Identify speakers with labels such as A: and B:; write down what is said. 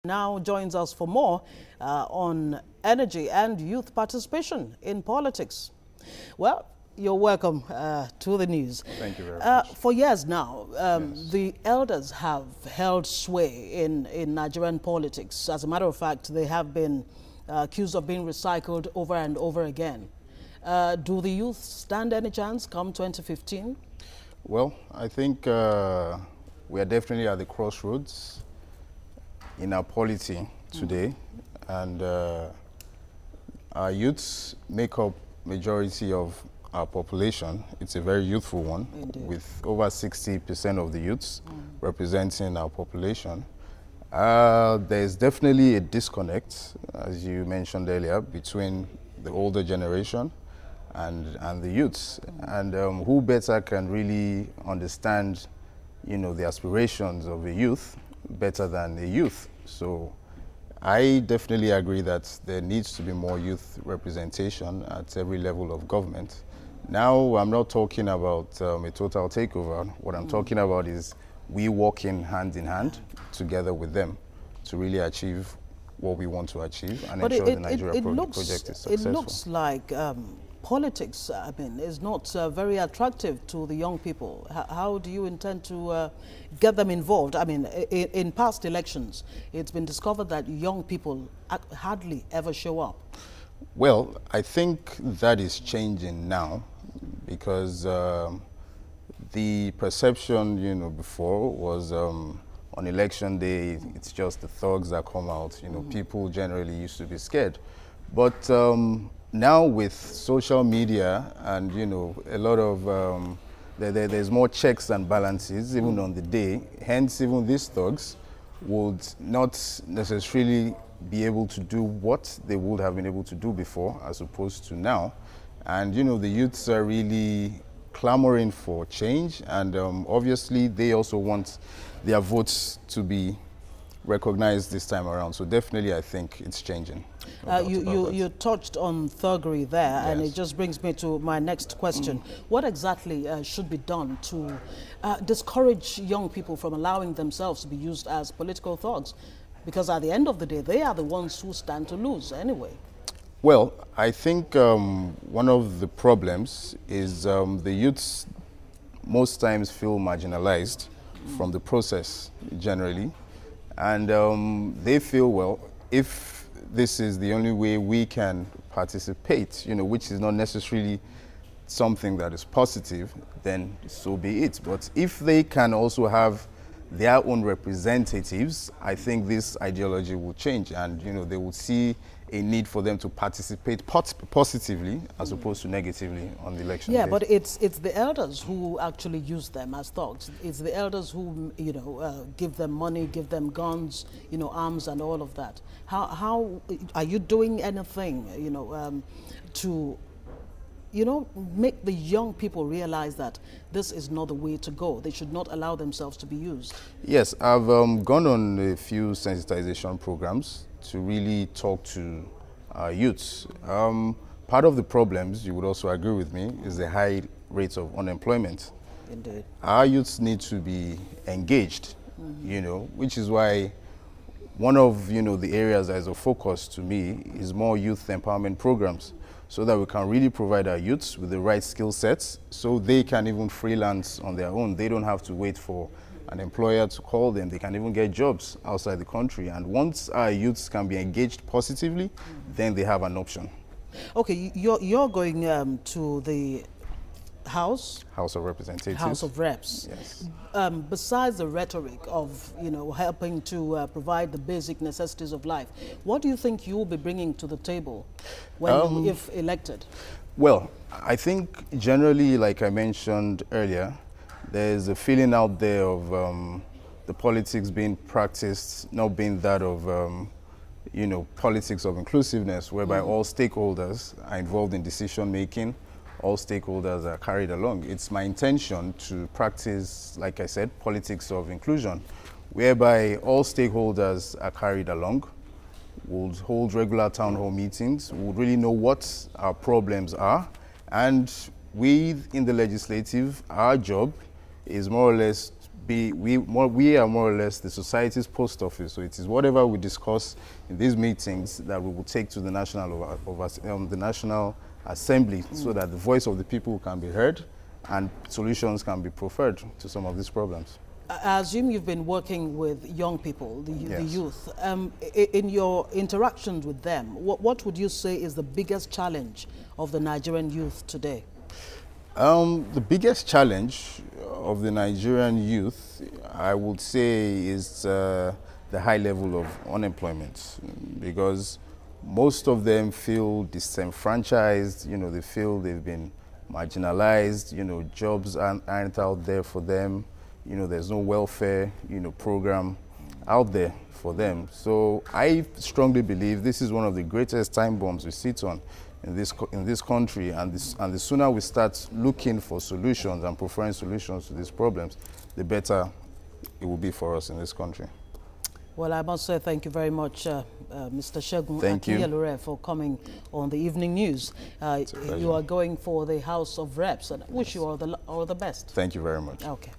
A: Now joins us for more on energy and youth participation in politics. Well, you're welcome to the news.
B: Thank you very much.
A: For years now,
B: Yes.
A: the elders have held sway in Nigerian politics. As a matter of fact, they have been accused of being recycled over and over again. Do the youth stand any chance come 2015?
B: Well, I think we are definitely at the crossroads in our polity today, and our youths make up majority of our population. It's a very youthful one. Indeed. With over 60% of the youths representing our population. There's definitely a disconnect, as you mentioned earlier, between the older generation and the youths. And who better can really understand, the aspirations of a youth better than a youth? So I definitely agree that there needs to be more youth representation at every level of government. Now, I'm not talking about a total takeover. What I'm talking about is we working hand in hand together with them to really achieve what we want to achieve and ensure the Nigeria project is successful.
A: It looks like politics, is not very attractive to the young people. How do you intend to get them involved? In past elections, it's been discovered that young people hardly ever show up.
B: Well, I think that is changing now because the perception, before was on election day, it's just the thugs that come out. People generally used to be scared. But now with social media and, a lot of, there's more checks and balances even on the day. Hence, even these thugs would not necessarily be able to do what they would have been able to do before as opposed to now. And, the youths are really clamoring for change. And obviously, they also want their votes to be recognized this time around. So definitely, I think it's changing.
A: You touched on thuggery there,
B: Yes.
A: and it just brings me to my next question. What exactly should be done to discourage young people from allowing themselves to be used as political thugs? Because at the end of the day, they are the ones who stand to lose anyway.
B: Well, I think one of the problems is the youths most times feel marginalized from the process generally. And they feel, well, if this is the only way we can participate, which is not necessarily something that is positive, then so be it. But if they can also have their own representatives, I think this ideology will change, and they will see a need for them to participate positively as opposed to negatively on the election day.
A: But it's the elders who actually use them as thugs. It's the elders who give them money, give them guns, arms and all of that. How are you doing anything to make the young people realize that this is not the way to go? They should not allow themselves to be used.
B: Yes, I've gone on a few sensitization programs to really talk to youths. Part of the problems, you would also agree with me, is the high rates of unemployment.
A: Indeed.
B: Our youths need to be engaged, which is why one of the areas that is a focus to me is more youth empowerment programs, so that we can really provide our youths with the right skill sets so they can even freelance on their own. They don't have to wait for an employer to call them. They can even get jobs outside the country. And once our youths can be engaged positively, then they have an option.
A: Okay, you're going to the House
B: of Representatives.
A: House of Reps.
B: Yes.
A: Besides the rhetoric of helping to provide the basic necessities of life, what do you think you will be bringing to the table when if elected? Well,
B: I think generally, like I mentioned earlier, there's a feeling out there of the politics being practiced not being that of politics of inclusiveness, whereby all stakeholders are involved in decision making. All stakeholders are carried along. It's my intention to practice, like I said, politics of inclusion, whereby all stakeholders are carried along. We'll hold regular town hall meetings. We'll really know what our problems are. And we in the legislative, our job is more or less we are more or less the society's post office. So it is whatever we discuss in these meetings that we will take to the the National Assembly, so that the voice of the people can be heard and solutions can be preferred to some of these problems.
A: I assume you've been working with young people, the
B: Yes.
A: youth. In your interactions with them, what would you say is the biggest challenge of the Nigerian youth today?
B: The biggest challenge of the Nigerian youth, I would say, is the high level of unemployment, because most of them feel disenfranchised. You know, they feel they've been marginalized. You know, jobs aren't out there for them. You know, there's no welfare, you know, program out there for them. So I strongly believe this is one of the greatest time bombs we sit on in this country, and the sooner we start looking for solutions and preferring solutions to these problems, the better it will be for us in this country.
A: Well, I must say thank you very much, Mr. Segun Akinyelure, for coming on the evening news. You are going for the House of Reps, and I wish you all the best.
B: Thank you very much.
A: Okay.